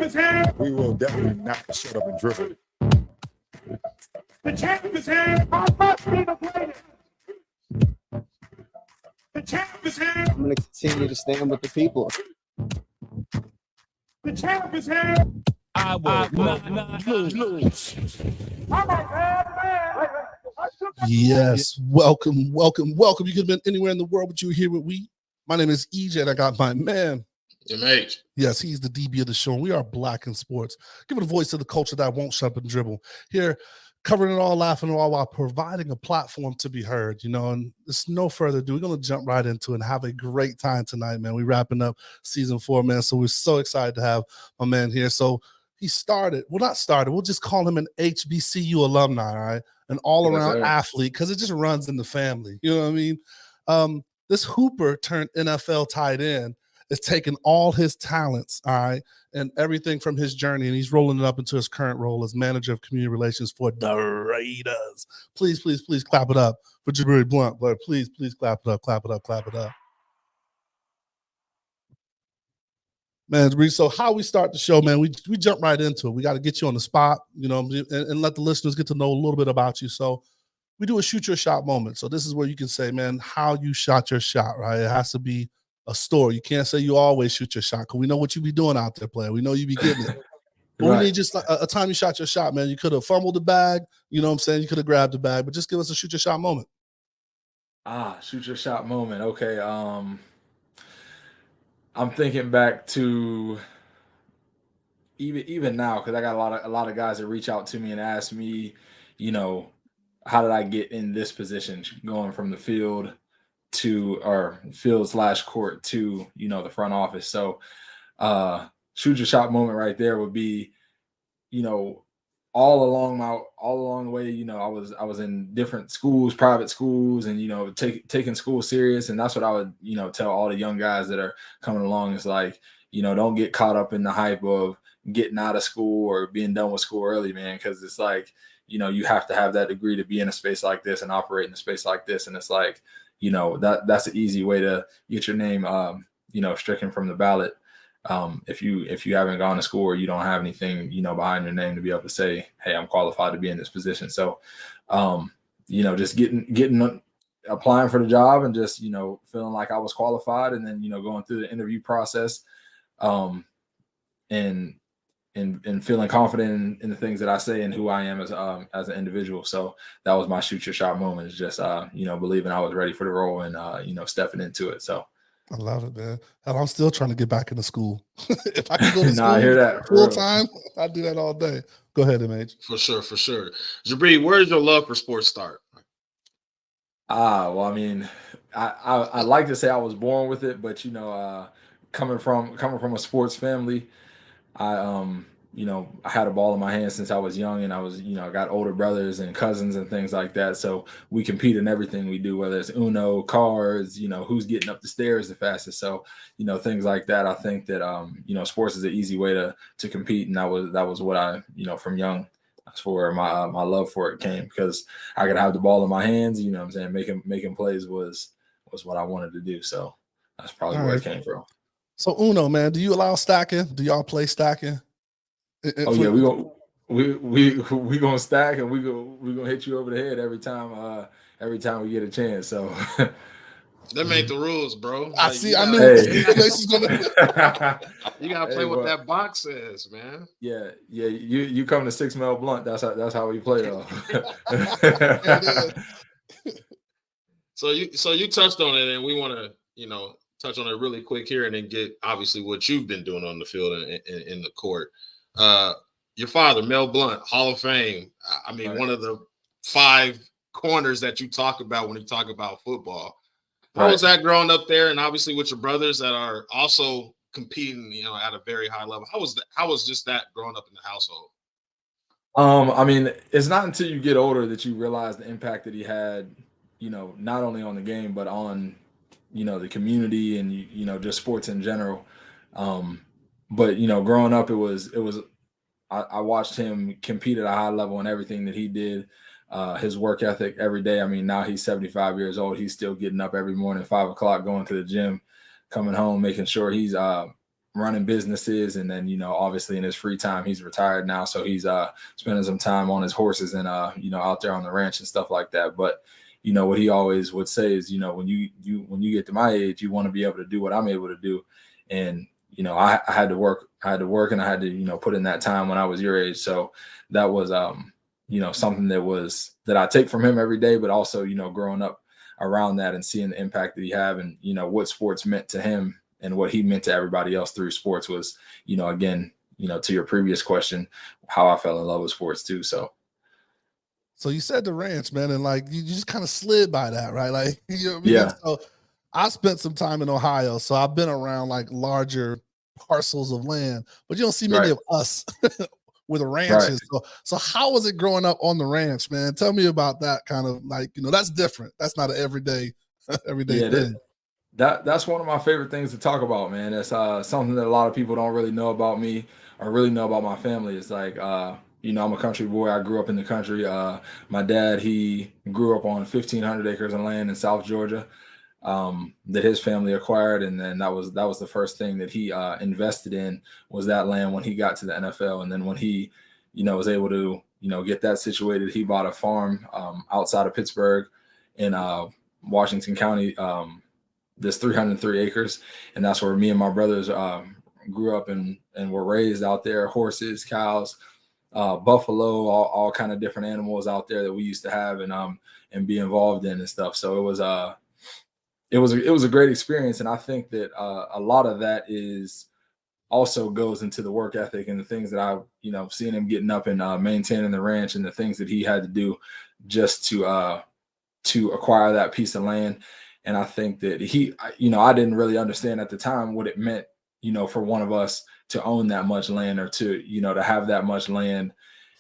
is here. We will definitely not shut up and dribble. The champ is here. I must be the greatest. The champ is here. I'm going to continue to stand with the people. The champ is here. I will not lose. I'm a bad man. Yes, welcome. You could have been anywhere in the world, but you're here with we. My name is EJ, and I got my man. MH. Yes, he's the DB of the show, and we are Black in Sports. Giving a voice to the culture that won't shut up and dribble. Here, covering it all, laughing it all, while providing a platform to be heard, and it's no further ado. We're going to jump right into it and have a great time tonight, man. We're wrapping up season 4, man, so we're so excited to have my man here. So he we'll just call him an HBCU alumni, all right? An all-around athlete, because it just runs in the family. You know what I mean? This Hooper turned NFL tight end is taking all his talents, all right, and everything from his journey, and he's rolling it up into his current role as Manager of Community Relations for the Raiders. Please clap it up for Jibri Blount. Please clap it up. Man, so how we start the show, man, we jump right into it. We got to get you on the spot, and let the listeners get to know a little bit about you. So we do a shoot your shot moment. So this is where you can say, man, how you shot your shot, right? It has to be a story. You can't say you always shoot your shot, because we know what you be doing out there playing. We know you be getting it. But Right. we need just a time you shot your shot, man. You could have fumbled the bag, you know what I'm saying? You could have grabbed the bag, but just give us a shoot your shot moment. Shoot your shot moment. Okay. I'm thinking back to even now, because I got a lot of guys that reach out to me and ask me, how did I get in this position, going from the field / court to the front office. So shoot your shot moment right there would be, all along the way, I was in different schools, private schools, and taking school serious. And that's what I would tell all the young guys that are coming along, is like, don't get caught up in the hype of getting out of school or being done with school early, man, because it's like, you have to have that degree to be in a space like this and operate in a space like this. And it's like, that's an easy way to get your name stricken from the ballot. If you haven't gone to school, or you don't have anything behind your name to be able to say, hey, I'm qualified to be in this position. So just getting applying for the job, and just feeling like I was qualified, and then going through the interview process, and feeling confident in the things that I say and who I am as an individual. So that was my shoot your shot moment, is just believing I was ready for the role, and stepping into it. So I love it, man. And I'm still trying to get back into school. If I could go to school I hear that, full time, I'd do that all day. Go ahead, MH. For sure. Jibri, where did your love for sports start? Well, I mean, I like to say I was born with it, but coming from a sports family, I had a ball in my hand since I was young, and I was, I got older brothers and cousins and things like that. So we compete in everything we do, whether it's Uno, cards, who's getting up the stairs the fastest. So, things like that. I think that, sports is an easy way to compete. And that was what I, from young, that's where my love for it came, because I could have the ball in my hands, what I'm saying? Making plays was what I wanted to do. So that's probably where it came from. So Uno, man, do you allow stacking? Do y'all play stacking? Oh yeah, we gonna stack, and we gonna hit you over the head every time we get a chance. So Them ain't the rules, bro. I knew this is gonna. You gotta play what that box says, man. Yeah. You come to 6 Mel Blunt. That's how we play though. So you touched on it, and we want to touch on it really quick here, and then get obviously what you've been doing on the field and in the court. Your father, Mel Blount, Hall of Fame. I mean, One of the 5 corners that you talk about when you talk about football. How was that growing up there, and obviously with your brothers that are also competing, at a very high level? How was just that growing up in the household? I mean, it's not until you get older that you realize the impact that he had, not only on the game, but on, the community and, just sports in general. But, growing up, I watched him compete at a high level in everything that he did. His work ethic every day. I mean, now he's 75 years old. He's still getting up every morning, 5 o'clock, going to the gym, coming home, making sure he's, running businesses, and then obviously in his free time he's retired now, so he's spending some time on his horses and out there on the ranch and stuff like that. But what he always would say is, when you get to my age, you want to be able to do what I'm able to do. And I had to work and I had to put in that time when I was your age. So that was something that I take from him every day, but also growing up around that and seeing the impact that he had, and what sports meant to him and what he meant to everybody else through sports was, again, to your previous question, how I fell in love with sports too. So you said the ranch, man, and like you just kind of slid by that, right? Like, you know what I mean? Yeah. So I spent some time in Ohio, so I've been around like larger parcels of land, but you don't see many Right. of us with Right. ranches. So how was it growing up on the ranch, man? Tell me about that kind of like, that's different. That's not an everyday Yeah, thing. that's one of my favorite things to talk about, man. It's something that a lot of people don't really know about me or really know about my family. It's like I'm a country boy. I grew up in the country. My dad, he grew up on 1,500 acres of land in South Georgia that his family acquired, and then that was the first thing that he invested in, was that land when he got to the NFL. And then when he was able to get that situated, he bought a farm outside of Pittsburgh in Washington County. This 303 acres, and that's where me and my brothers grew up and were raised out there. Horses, cows, buffalo, all kind of different animals out there that we used to have and be involved in and stuff. So it was a great experience, and I think that a lot of that is also goes into the work ethic and the things that I seeing him getting up and maintaining the ranch and the things that he had to do just to acquire that piece of land. And I think that I didn't really understand at the time what it meant, for one of us to own that much land or to to have that much land.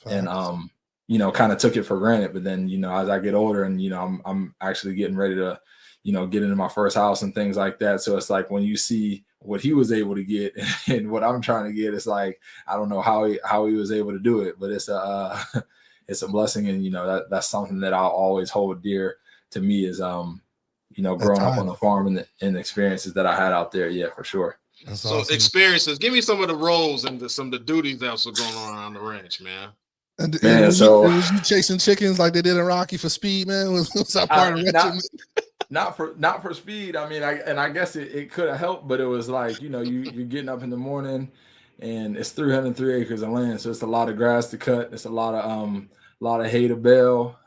And kind of took it for granted. But then as I get older and I'm actually getting ready to get into my first house and things like that. So it's like when you see what he was able to get and what I'm trying to get, it's like I don't know how he was able to do it, but it's a it's a blessing. And that's something that I'll always hold dear to me is growing up on the farm and the experiences that I had out there. Yeah, for sure. That's so awesome. Experiences. Give me some of the roles and some of the duties that's going on the ranch, man. And was you chasing chickens like they did in Rocky for speed, man? Was that part of it? Not for speed. I mean, I guess it could have helped, but it was like, you're getting up in the morning and it's 303 acres of land. So it's a lot of grass to cut. It's a lot of hay to bale.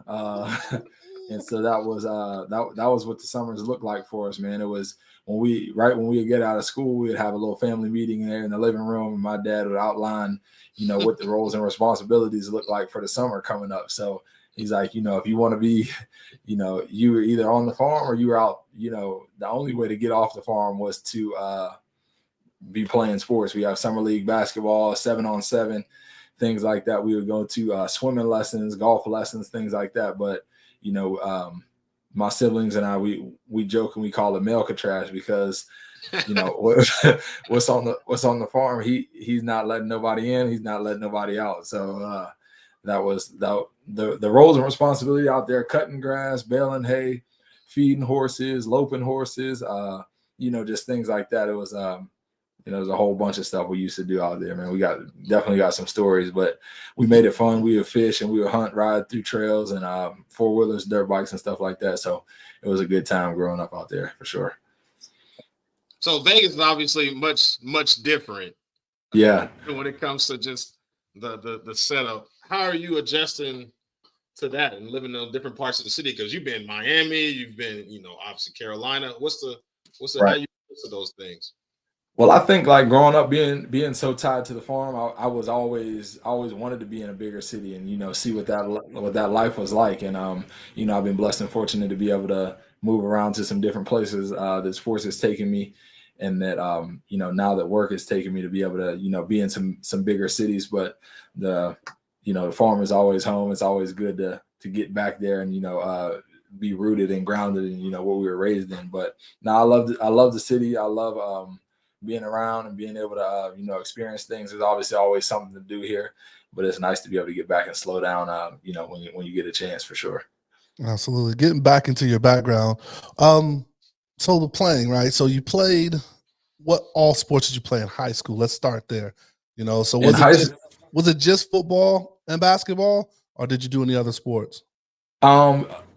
And so that was what the summers looked like for us, man. It was when we would get out of school, we would have a little family meeting there in the living room, and my dad would outline, what the roles and responsibilities look like for the summer coming up. So he's like, if you want to be, you were either on the farm or you were out. The only way to get off the farm was to be playing sports. We have summer league basketball, 7-on-7, things like that. We would go to swimming lessons, golf lessons, things like that. But my siblings and I, we joke and we call it Melcatrash because what's on the farm, he's not letting nobody in, he's not letting nobody out. So that was the roles and responsibility out there: cutting grass, baling hay, feeding horses, loping horses, just things like that. It was there's a whole bunch of stuff we used to do out there, man. We definitely got some stories, but we made it fun. We would fish and we would hunt, ride through trails and 4-wheelers, dirt bikes and stuff like that. So it was a good time growing up out there for sure. So Vegas is obviously much, much different. Yeah. When it comes to just the setup, how are you adjusting to that and living in different parts of the city? Because you've been in Miami, you've been, obviously Carolina. What's the Right. how you adjust to those things? Well, I think like growing up being so tied to the farm, I was always wanted to be in a bigger city and see what that life was like. And I've been blessed and fortunate to be able to move around to some different places that sports has taken me, and that now that work has taken me to be able to be in some bigger cities. But the farm is always home. It's always good to get back there and be rooted and grounded in what we were raised in. But now I love the city. I love being around and being able to experience things. There's obviously always something to do here, but it's nice to be able to get back and slow down when you get a chance, for sure. Absolutely. Getting back into your background, so the playing, right? So you played what all sports did you play in high school? Let's start there. You know, so In high s- was it just football and basketball, or did you do any other sports?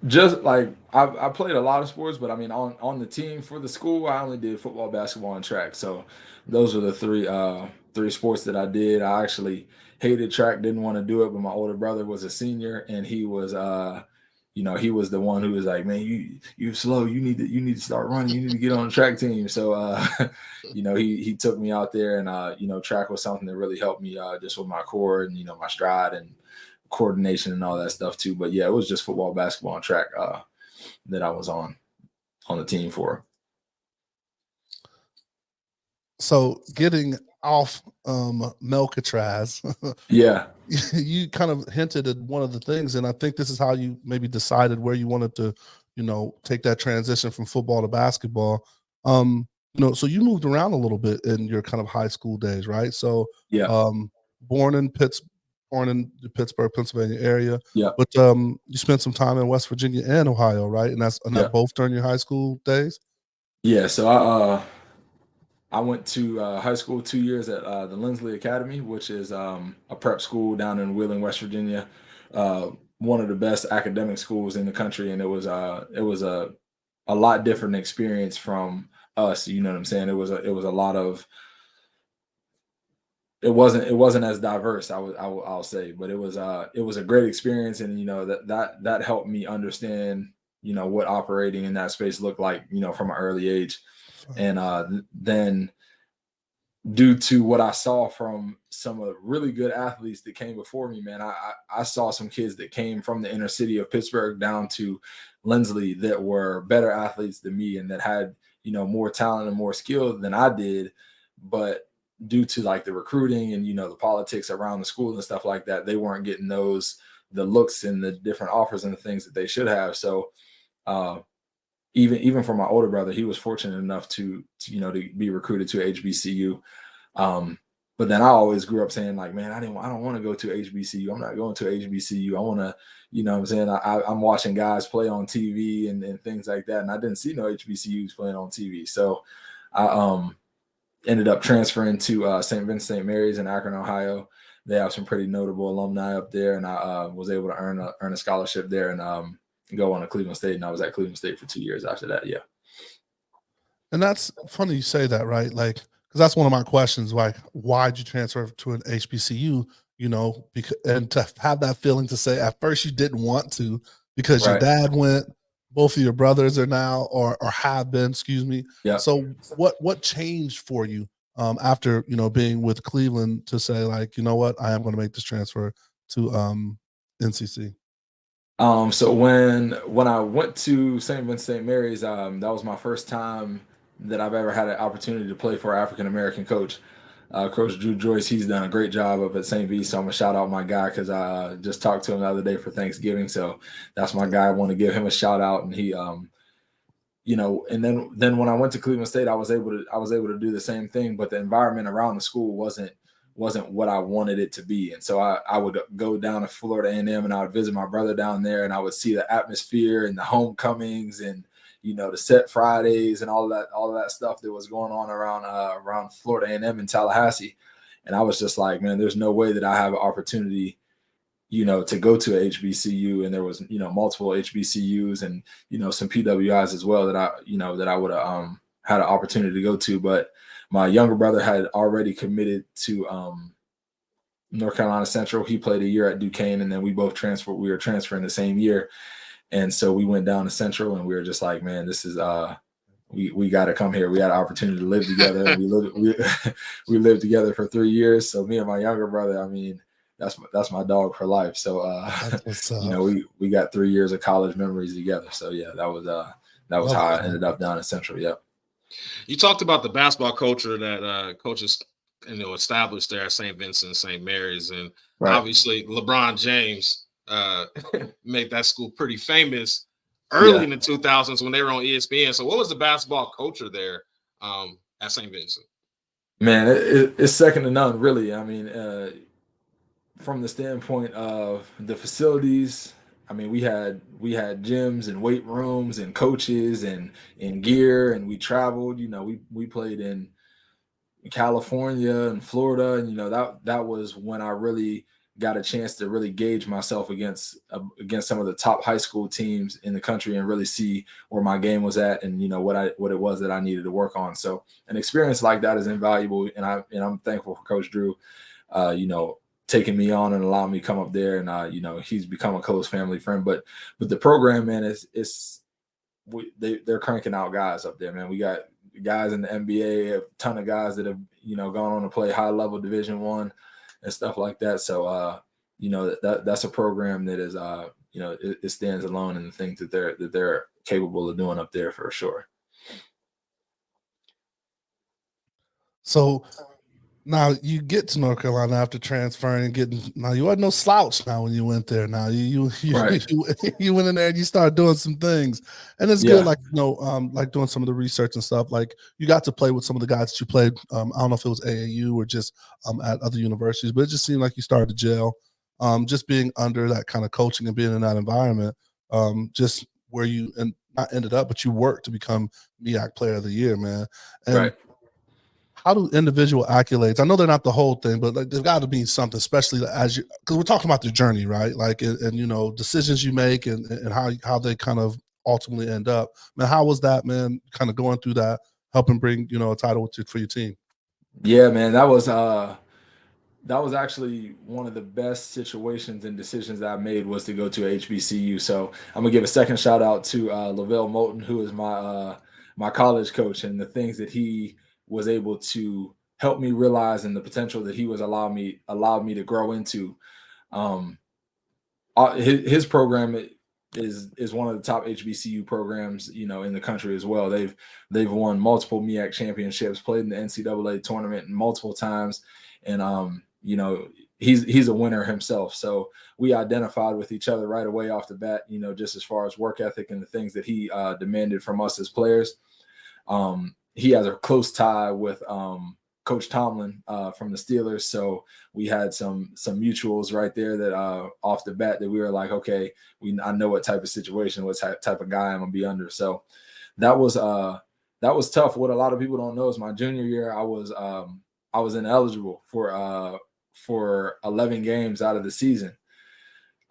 Just like I played a lot of sports, but I mean on the team for the school, I only did football, basketball, and track. So those are the three sports that I did. I actually hated track, didn't want to do it, but my older brother was a senior, and he was he was the one who was like, man, you slow, you need to start running, you need to get on the track team. So he took me out there, and track was something that really helped me just with my core and my stride and coordination and all that stuff too. But yeah, it was just football, basketball, and track that I was on the team for. So getting off Melcatraz, Yeah. you kind of hinted at one of the things, and I think this is how you maybe decided where you wanted to, take that transition from football to basketball. So you moved around a little bit in your kind of high school days, right? So, Yeah. born in the Pittsburgh, Pennsylvania area, Yeah. but you spent some time in West Virginia and Ohio, right? And Yeah. that both during your high school days. Yeah. So I went to high school 2 years at the Lindsley Academy, which is a prep school down in Wheeling, West Virginia. One of the best academic schools in the country, and it was a lot different experience from us. You know what I'm saying? It was a lot of it wasn't as diverse. I'll say, but it was a great experience, and that helped me understand what operating in that space looked like from an early age, and then due to what I saw from some of the really good athletes that came before me, man, I saw some kids that came from the inner city of Pittsburgh down to Lindsley that were better athletes than me and that had more talent and more skill than I did, but due to like the recruiting and the politics around the school and stuff like that, they weren't getting the looks and the different offers and the things that they should have. So even for my older brother, he was fortunate enough to be recruited to HBCU. But then I always grew up saying like, man, I don't want to go to HBCU. I'm not going to HBCU. I want to, what I'm saying? I'm watching guys play on TV and things like that. And I didn't see no HBCUs playing on TV. So I ended up transferring to St. Vincent St. Mary's in Akron, Ohio. They have some pretty notable alumni up there. And I was able to earn a scholarship there and go on to Cleveland State. And I was at Cleveland State for 2 years after that. Yeah. And that's funny you say that, right? Like, because that's one of my questions. Like, why'd you transfer to an HBCU? And to have that feeling to say at first you didn't want to because your Right. dad went, both of your brothers are now or have been, excuse me. Yeah. So what changed for you after being with Cleveland to say like, you know what, I am going to make this transfer to NCC? So when I went to St. Vincent St. Mary's, that was my first time that I've ever had an opportunity to play for an African American coach. Coach Drew Joyce, he's done a great job up at St. V. So I'm gonna shout out my guy because I just talked to him the other day for Thanksgiving. So that's my guy. I want to give him a shout out, and he, and then when I went to Cleveland State, I was able to do the same thing, but the environment around the school wasn't what I wanted it to be. And so I would go down to Florida A&M and I would visit my brother down there and I would see the atmosphere and the homecomings and, the set Fridays and all of that stuff that was going on around Florida A&M and Tallahassee. And I was just like, man, there's no way that I have an opportunity, to go to a HBCU. And there was, multiple HBCUs and, some PWIs as well that I would have had an opportunity to go to. But my younger brother had already committed to North Carolina Central. He played a year at Duquesne, and then we both transferred. We were transferring the same year, and so we went down to Central, and we were just like, man, this is we got to come here. We had an opportunity to live together, and we lived together for 3 years. So me and my younger brother, I mean, that's my dog for life. So we got 3 years of college memories together. So yeah, that was how I ended up down at Central. Yep. You talked about the basketball culture that coaches, established there at St. Vincent, St. Mary's, and obviously LeBron James made that school pretty famous early in the 2000s when they were on ESPN. So, what was the basketball culture there at St. Vincent? Man, it's second to none, really. I mean, from the standpoint of the facilities, I mean, we had gyms and weight rooms and coaches and gear, and we traveled. We played in California and Florida, and that was when I really got a chance to really gauge myself against some of the top high school teams in the country and really see where my game was at, and what it was that I needed to work on. So an experience like that is invaluable, and I'm thankful for Coach Drew, taking me on and allowing me to come up there, and he's become a close family friend. But the program, man, they're cranking out guys up there, man. We got guys in the NBA, a ton of guys that have gone on to play high level Division I and stuff like that. So that's a program that is it stands alone in the things that they're capable of doing up there for sure. So now you get to North Carolina after transferring and getting. Now you wasn't no slouch. Now when you went there, now you Right. you went in there and you started doing some things, and it's good. Like like doing some of the research and stuff. Like you got to play with some of the guys that you played. I don't know if it was AAU or just at other universities, but it just seemed like you started to gel. Just being under that kind of coaching and being in that environment, just where you and not ended up, but you worked to become MEAC Player of the Year, man. And right. how do individual accolades? I know they're not the whole thing, but like there's got to be something, especially as you, because we're talking about the journey, right? Like, and decisions you make and how they kind of ultimately end up. Man, how was that, man? Kind of going through that, helping bring a title for your team. Yeah, man, that was actually one of the best situations and decisions that I made, was to go to HBCU. So I'm gonna give a second shout out to Lavelle Moulton, who is my college coach, and the things that he was able to help me realize, and the potential that he was allowed me to grow into. His program is one of the top HBCU programs in the country as well. They've won multiple MEAC championships, played in the NCAA tournament multiple times, and he's a winner himself. So we identified with each other right away off the bat, just as far as work ethic and the things that he demanded from us as players. He has a close tie with Coach Tomlin from the Steelers. So we had some mutuals right there that off the bat that we were like, okay, I know what type of situation, what type of guy I'm gonna be under. So that was tough. What a lot of people don't know is my junior year, I was ineligible for 11 games out of the season.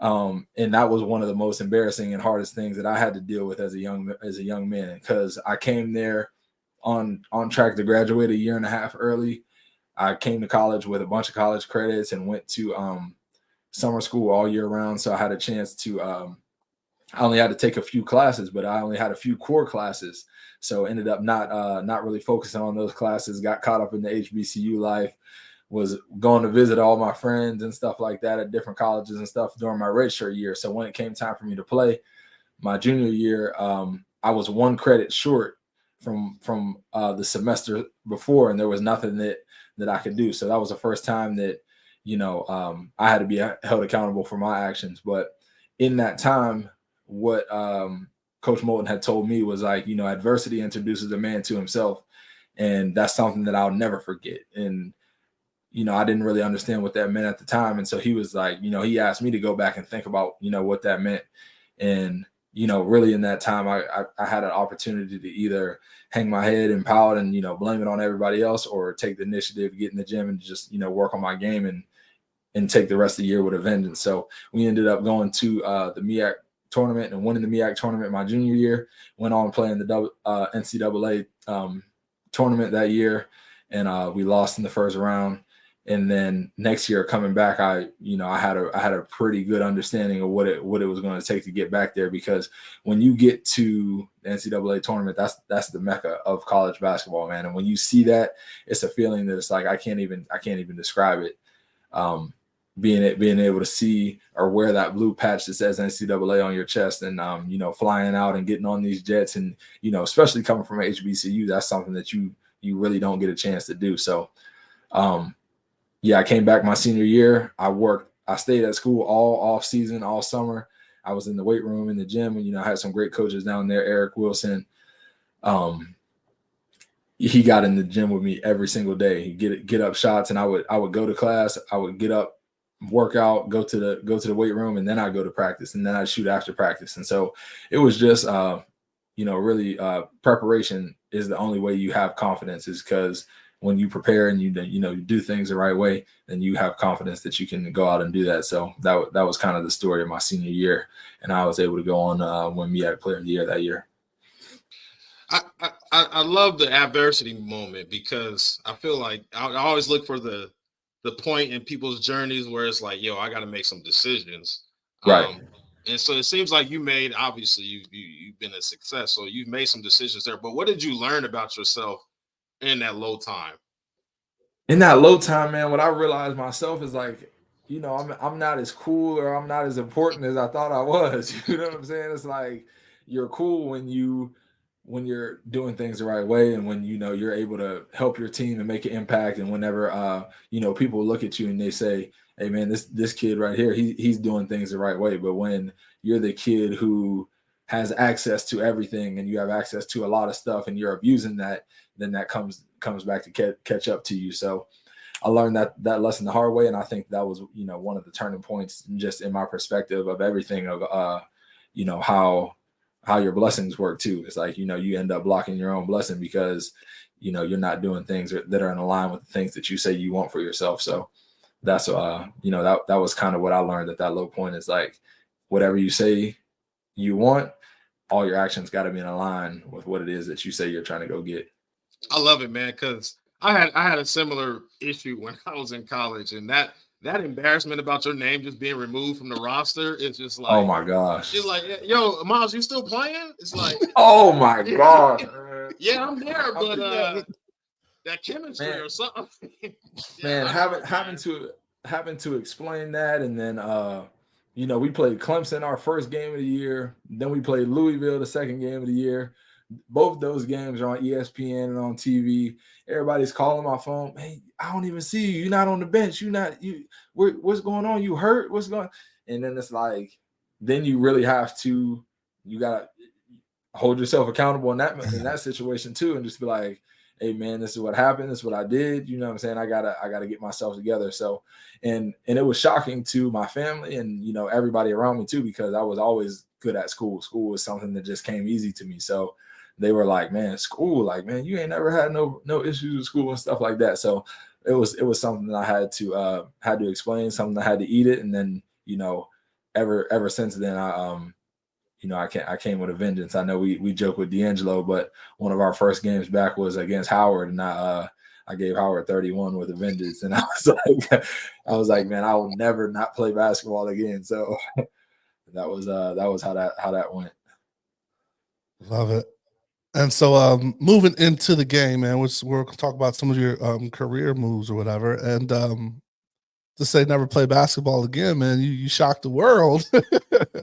And that was one of the most embarrassing and hardest things that I had to deal with as a young man, because I came there on track to graduate a year and a half early. I came to college with a bunch of college credits and went to summer school all year round. So I had a chance to I only had to take a few classes, but I only had a few core classes. So ended up not really focusing on those classes, got caught up in the HBCU life, was going to visit all my friends and stuff like that at different colleges and stuff during my redshirt year. So when it came time for me to play my junior year, I was one credit short from the semester before, and there was nothing that I could do. So that was the first time that I had to be held accountable for my actions. But in that time, what Coach Moulton had told me was like, adversity introduces a man to himself, and that's something that I'll never forget. And I didn't really understand what that meant at the time, and so he was like, he asked me to go back and think about what that meant. And really in that time, I had an opportunity to either hang my head and pout and, blame it on everybody else, or take the initiative, get in the gym and just, work on my game and take the rest of the year with a vengeance. So we ended up going to the MEAC tournament and winning the MEAC tournament my junior year, went on playing the NCAA tournament that year. And we lost in the first round. And then next year coming back, I had a pretty good understanding of what it was going to take to get back there, because when you get to the NCAA tournament, that's the mecca of college basketball, man. And when you see that, it's a feeling that it's like I can't even describe it. Being able to see or wear that blue patch that says NCAA on your chest, and flying out and getting on these jets, and especially coming from HBCU, that's something that you really don't get a chance to do. So. I came back my senior year. I stayed at school all off season, all summer. I was in the weight room, in the gym, and I had some great coaches down there. Eric Wilson, he got in the gym with me every single day. He'd get up shots, and I would go to class. I would get up, work out, go to the weight room, and then I'd go to practice, and then I'd shoot after practice. And so it was just really preparation is the only way you have confidence, is because when you prepare and you do things the right way, then you have confidence that you can go out and do that. So that was kind of the story of my senior year, and I was able to go on win MEAC Player of the Year that year. I love the adversity moment, because I feel like I always look for the point in people's journeys where it's like, yo, I got to make some decisions. Right. And so it seems like you made, obviously you've been a success, so you've made some decisions there. But what did you learn about yourself in that low time? In that low time, man, what I realized myself is like, I'm not as cool, or I'm not as important as I thought I was. You know what I'm saying? It's like you're cool when you're doing things the right way, and when you're able to help your team and make an impact. And whenever people look at you and they say, hey man, this kid right here, he's doing things the right way. But when you're the kid who has access to everything, and you have access to a lot of stuff, and you're abusing that, then that comes back to catch up to you. So I learned that lesson the hard way, and I think that was one of the turning points just in my perspective of everything, of how your blessings work too. It's like you end up blocking your own blessing because you're not doing things that are in line with the things that you say you want for yourself. So that's that was kind of what I learned at that low point. Is like, whatever you say you want, all your actions got to be in line with what it is that you say you're trying to go get. I love it, man, because I had a similar issue when I was in college, and that embarrassment about your name just being removed from the roster is just like, oh my gosh, it's like, yo, Miles, you still playing? It's like, oh my god, yeah, I'm there, but that chemistry, man, or something. Yeah, man, having to explain that, and then we played Clemson our first game of the year, then we played Louisville the second game of the year. Both those games are on ESPN and on TV. Everybody's calling my phone. Hey, I don't even see you. You're not on the bench. What's going on? You hurt? What's going on? And then it's like, then you really have to, you gotta hold yourself accountable in that situation too, and just be like, hey man, this is what happened. This is what I did. You know what I'm saying? I gotta get myself together. So, and it was shocking to my family and everybody around me too, because I was always good at school. School was something that just came easy to me. So they were like, man, school, like, man, you ain't never had no issues with school and stuff like that. So it was something that I had to explain, something I had to eat it. And then, ever since then, I came with a vengeance. I know we joke with D'Angelo, but one of our first games back was against Howard, and I gave Howard 31 with a vengeance. And I was like, man, I will never not play basketball again. So that was how that went. Love it. And so moving into the game, man, we're going to talk about some of your career moves or whatever. And to say never play basketball again, man, you shocked the world.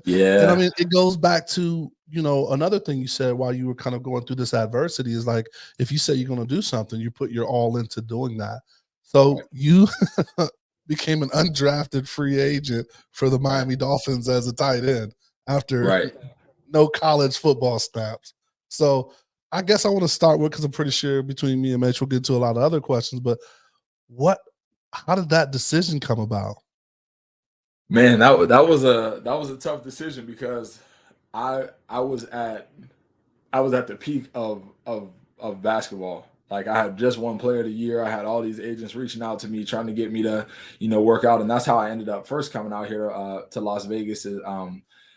Yeah. And I mean, it goes back to, another thing you said while you were kind of going through this adversity is like, if you say you're going to do something, you put your all into doing that. So you became an undrafted free agent for the Miami Dolphins as a tight end after no college football snaps. So I guess I want to start with, because I'm pretty sure between me and Mitch, we'll get to a lot of other questions, but how did that decision come about? Man, that was a tough decision, because I was at the peak of basketball. Like, I had just won Player of the Year. I had all these agents reaching out to me, trying to get me to, work out. And that's how I ended up first coming out here to Las Vegas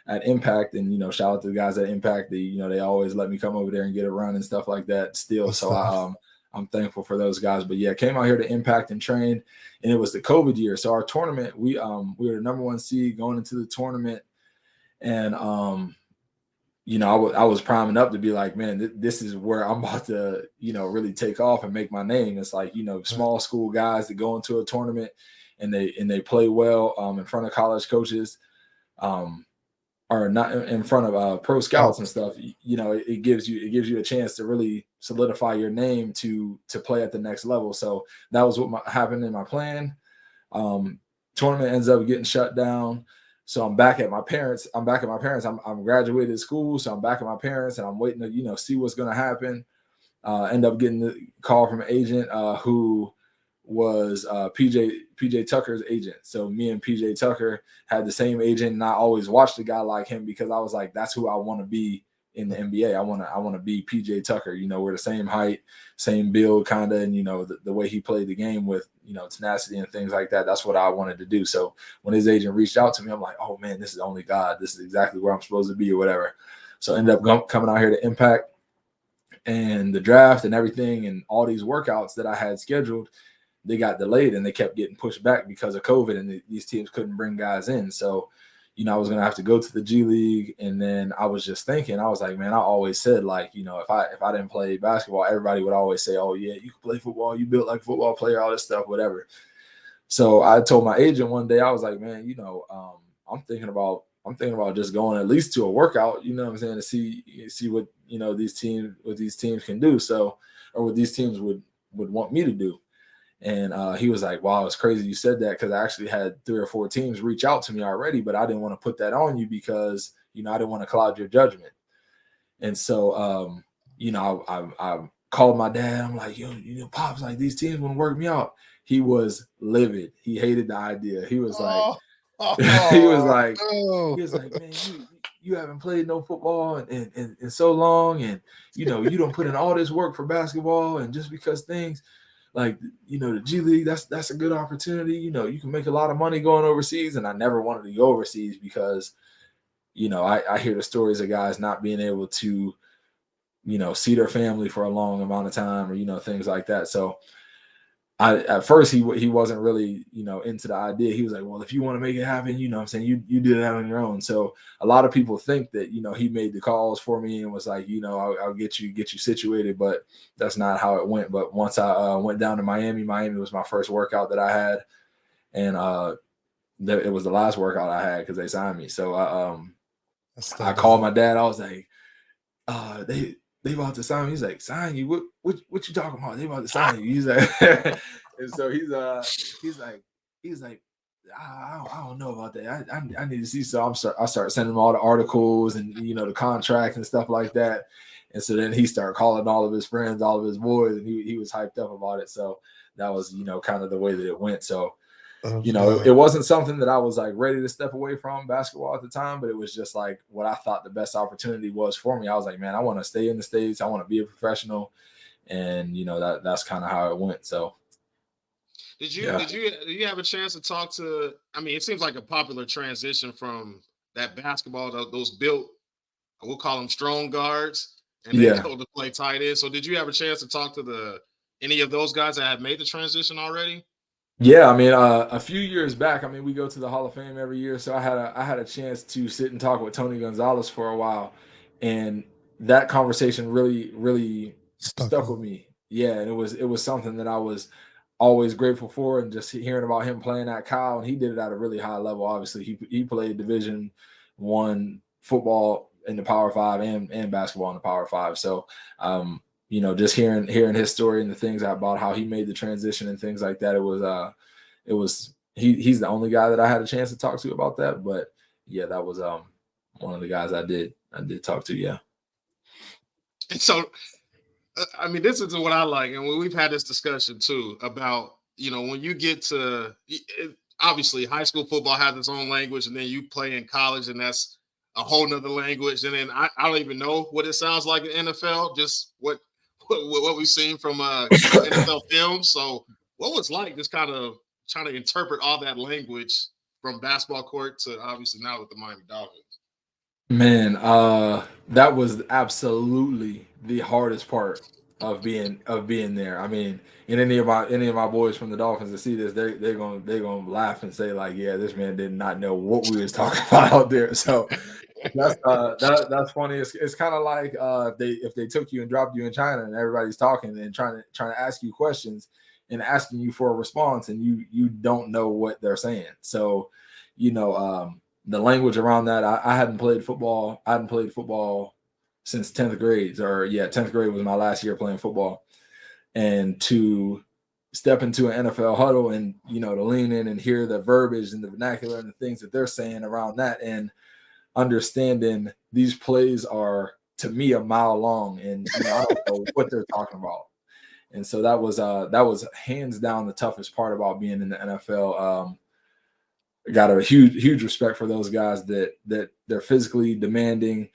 at Impact. And, shout out to the guys at Impact. They always let me come over there and get a run and stuff like that still. So I'm thankful for those guys. But yeah, came out here to Impact and trained, and it was the COVID year. So our tournament, we were the number 1 seed going into the tournament. And I was priming up to be like, man, this is where I'm about to, really take off and make my name. It's like, small school guys that go into a tournament and they play well in front of college coaches, or not in front of pro scouts and stuff. It gives you a chance to really solidify your name to play at the next level. So that was what happened in my plan. Tournament ends up getting shut down. So I'm back at my parents. I'm graduated school. So I'm back at my parents, and I'm waiting to, see what's going to happen. End up getting the call from an agent who was PJ Tucker's agent. So me and PJ Tucker had the same agent, and I always watched a guy like him because I was like, that's who I want to be in the NBA. I want to be PJ Tucker. You know, we're the same height, same build, kind of, and you know the way he played the game with, you know, tenacity and things like that. That's what I wanted to do. So when his agent reached out to me, I'm like, oh man, this is only God. This is exactly where I'm supposed to be or whatever. So I ended up coming out here to Impact, and the draft and everything, and all these workouts that I had scheduled, they got delayed and they kept getting pushed back because of COVID, and these teams couldn't bring guys in. So, you know, I was going to have to go to the G League. And then I was just thinking, I was like, man, I always said, like, you know, if I didn't play basketball, everybody would always say, oh yeah, you can play football. You built like a football player, all this stuff, whatever. So I told my agent one day, I was like, man, you know, I'm thinking about just going at least to a workout, you know what I'm saying, to see what, you know, these teams can do. So, or what these teams would want me to do. And he was like, wow, it's crazy you said that, because I actually had 3 or 4 teams reach out to me already, but I didn't want to put that on you because, you know, I didn't want to cloud your judgment. And so, you know, I called my dad. I'm like, you know, Pops, like, these teams want to work me out. He was livid. He hated the idea. He was like, he was like, man, you haven't played no football in so long, and you know, you don't put in all this work for basketball, and just because things like, you know, the G League, that's a good opportunity. You know, you can make a lot of money going overseas. And I never wanted to go overseas because, you know, I hear the stories of guys not being able to, you know, see their family for a long amount of time, or, you know, things like that. So at first he wasn't really, you know, into the idea. He was like, well, if you want to make it happen, you know what I'm saying, you do that on your own. So a lot of people think that, you know, he made the calls for me and was like, you know, I'll get you situated, but that's not how it went. But once I went down to Miami was my first workout that I had. And it was the last workout I had because they signed me. So I called my dad. I was like, they about to sign me. He's like, sign you? What you talking about? They about to sign you. He's like, and so he's like, I don't know about that. I need to see. So I start sending him all the articles and, you know, the contract and stuff like that. And so then he started calling all of his friends, all of his boys, and he was hyped up about it. So that was, you know, kind of the way that it went. So, you know, it wasn't something that I was like ready to step away from basketball at the time, but it was just like what I thought the best opportunity was for me. I was like, man, I want to stay in the States. I want to be a professional. And, you know, that's kind of how it went. So did you have a chance to talk to, I mean, it seems like a popular transition from that basketball, those built, we'll call them strong guards, and they go to play tight end. So did you have a chance to talk to any of those guys that have made the transition already? Yeah, I mean, a few years back, I mean, we go to the Hall of Fame every year, so I had a chance to sit and talk with Tony Gonzalez for a while, and that conversation really stuck with me. Yeah, and it was something that I was always grateful for, and just hearing about him playing at Cal, and he did it at a really high level. Obviously, he played Division I football in the Power Five and basketball in the Power Five. So, you know, just hearing his story and the things about how he made the transition and things like that, it was he's the only guy that I had a chance to talk to about that. But yeah, that was one of the guys I did talk to. Yeah. And so, I mean, this is what I like, and we've had this discussion too about, you know, when you get to obviously high school football has its own language, and then you play in college, and that's a whole nother language. And then I don't even know what it sounds like in NFL, just what we've seen from NFL films. So what was like just kind of trying to interpret all that language from basketball court to obviously now with the Miami Dolphins? Man, that was absolutely the hardest part of being there. I mean, and any of my boys from the Dolphins that see this, they're gonna laugh and say like, yeah, this man did not know what we was talking about out there. So that's funny. It's kind of like if they took you and dropped you in China and everybody's talking and trying to ask you questions and asking you for a response, and you don't know what they're saying. So, you know, the language around that, I hadn't played football. I hadn't played football since 10th grade. 10th grade was my last year playing football. And to step into an NFL huddle and, you know, to lean in and hear the verbiage and the vernacular and the things that they're saying around that, and understanding these plays are, to me, a mile long, and, you know, I don't know what they're talking about. And so that was hands down the toughest part about being in the NFL. Got a huge respect for those guys that they're physically demanding.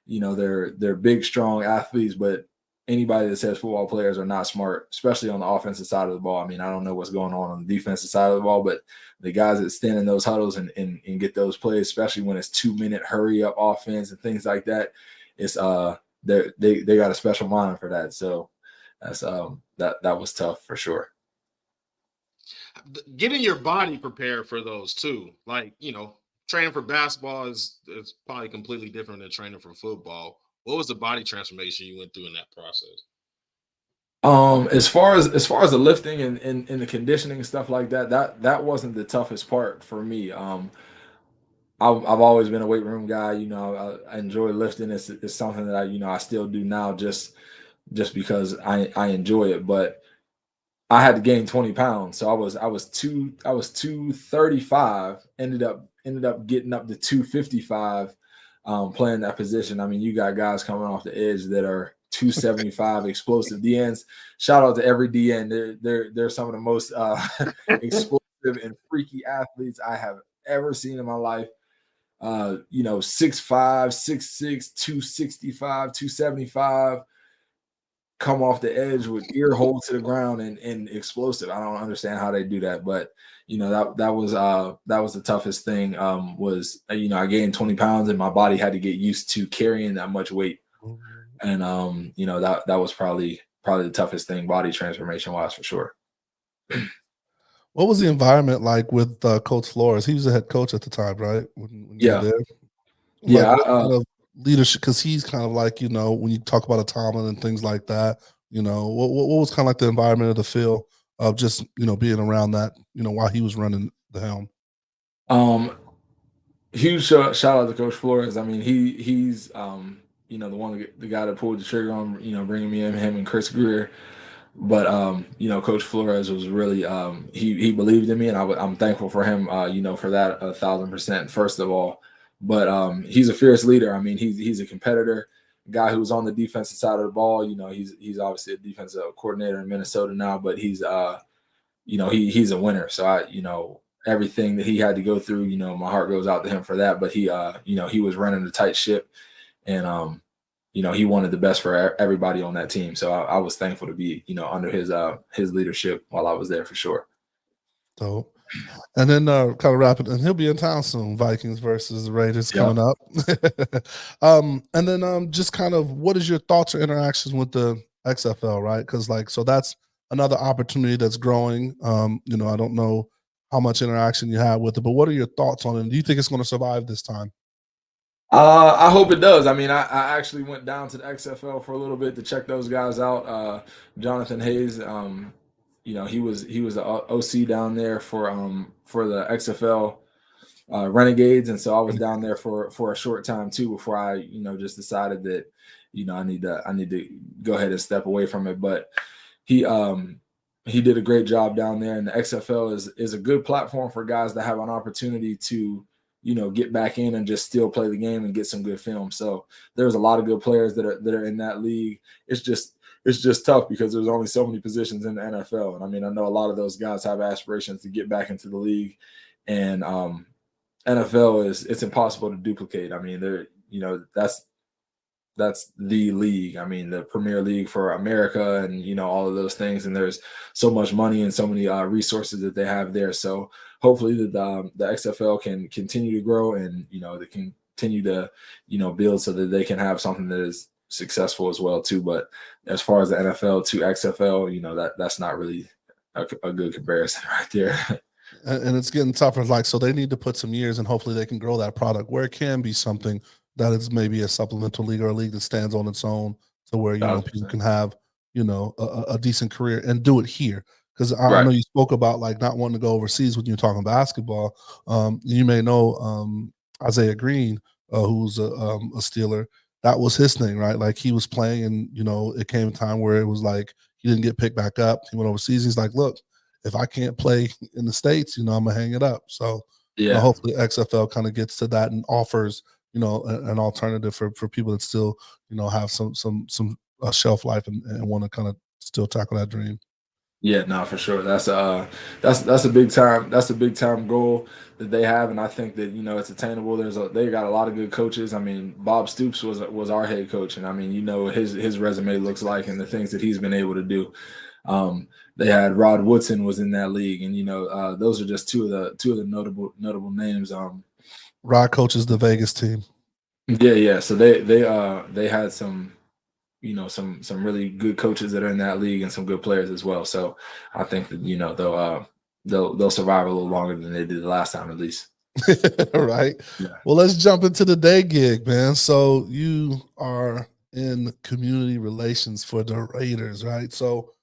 you know, they're big, strong athletes, but anybody that says football players are not smart, especially on the offensive side of the ball. I mean, I don't know what's going on the defensive side of the ball, but the guys that stand in those huddles and get those plays, especially when it's 2-minute hurry up offense and things like that, it's they got a special mind for that. So that's that was tough for sure. Getting your body prepared for those too, like, training for basketball is probably completely different than training for football. What was the body transformation you went through in that process? As far as the lifting and the conditioning and stuff like that, that wasn't the toughest part for me. I've always been a weight room guy. You know, I enjoy lifting. It's something that I still do now, just because I enjoy it. But I had to gain 20 pounds, so I was 235. Ended up getting up to 255, playing that position. I mean, you got guys coming off the edge that are 275 explosive DNs. Shout out to every DN. They're some of the most explosive and freaky athletes I have ever seen in my life. 6'5", 6'6", 265, 275. Come off the edge with ear hole to the ground and explosive. I don't understand how they do that, but that was the toughest thing. I gained 20 pounds and my body had to get used to carrying that much weight, and that was probably the toughest thing, body transformation wise, for sure. What was the environment like with Coach Flores? He was the head coach at the time, right? When you were there? Yeah. What kind of leadership, because he's kind of like, when you talk about a Tomlin and things like that, what was kind of like the environment of the field of just, being around that, while he was running the helm? Huge shout out to Coach Flores. I mean, he's the guy that pulled the trigger on, bringing me in, him and Chris Greer. But Coach Flores was really he believed in me, and I'm thankful for him, for that 1,000%, first of all. But he's a fierce leader. I mean, he's a competitor, guy who's on the defensive side of the ball. He's obviously a defensive coordinator in Minnesota now, but he's he's a winner. So everything that he had to go through, my heart goes out to him for that. But he was running a tight ship, and he wanted the best for everybody on that team. So I was thankful to be, under his leadership while I was there, for sure. So, and then kind of wrap it, and he'll be in town soon. Vikings versus the Raiders coming up. And then just kind of, what is your thoughts or interactions with the XFL, right? Because so that's another opportunity that's growing. I don't know how much interaction you have with it, but what are your thoughts on it? Do you think it's going to survive this time? I hope it does. I mean, I actually went down to the XFL for a little bit to check those guys out. Jonathan Hayes, he was the OC down there for the XFL Renegades, and so I was down there for a short time too before I just decided that I need to go ahead and step away from it. But he did a great job down there, and the XFL is a good platform for guys that have an opportunity to get back in and just still play the game and get some good film. So there's a lot of good players that are in that league. It's just tough because there's only so many positions in the NFL. And I mean, I know a lot of those guys have aspirations to get back into the league, and NFL it's impossible to duplicate. I mean, that's the league. I mean, the premier league for America, and all of those things. And there's so much money and so many resources that they have there. So hopefully the XFL can continue to grow, and they can continue to build so that they can have something that is successful as well too. But as far as the NFL to XFL, that's not really a good comparison right there. And it's getting tougher. So they need to put some years, and hopefully they can grow that product where it can be something that is maybe a supplemental league or a league that stands on its own, to where people can have a decent career and do it here. Because I know you spoke about not wanting to go overseas when you're talking basketball. You may know Isaiah Green, who's a Steeler. That was his thing, right? He was playing, and it came a time where it was he didn't get picked back up. He went overseas. He's like, look, if I can't play in the States, I'm gonna hang it up. So hopefully XFL kind of gets to that and offers an alternative for people that still have some shelf life and want to kind of still tackle that dream. Yeah, no, for sure. That's a big time goal that they have, and I think that it's attainable. They got a lot of good coaches. I mean, Bob Stoops was our head coach, and I mean, his resume looks like and the things that he's been able to do. They had Rod Woodson was in that league, and those are just two of the notable names. Rod coaches the Vegas team. Yeah, yeah. So they had some really good coaches that are in that league and some good players as well. So I think that they'll survive a little longer than they did the last time at least. Right. Yeah. Well, let's jump into the day gig, man. So you are in community relations for the Raiders, right? So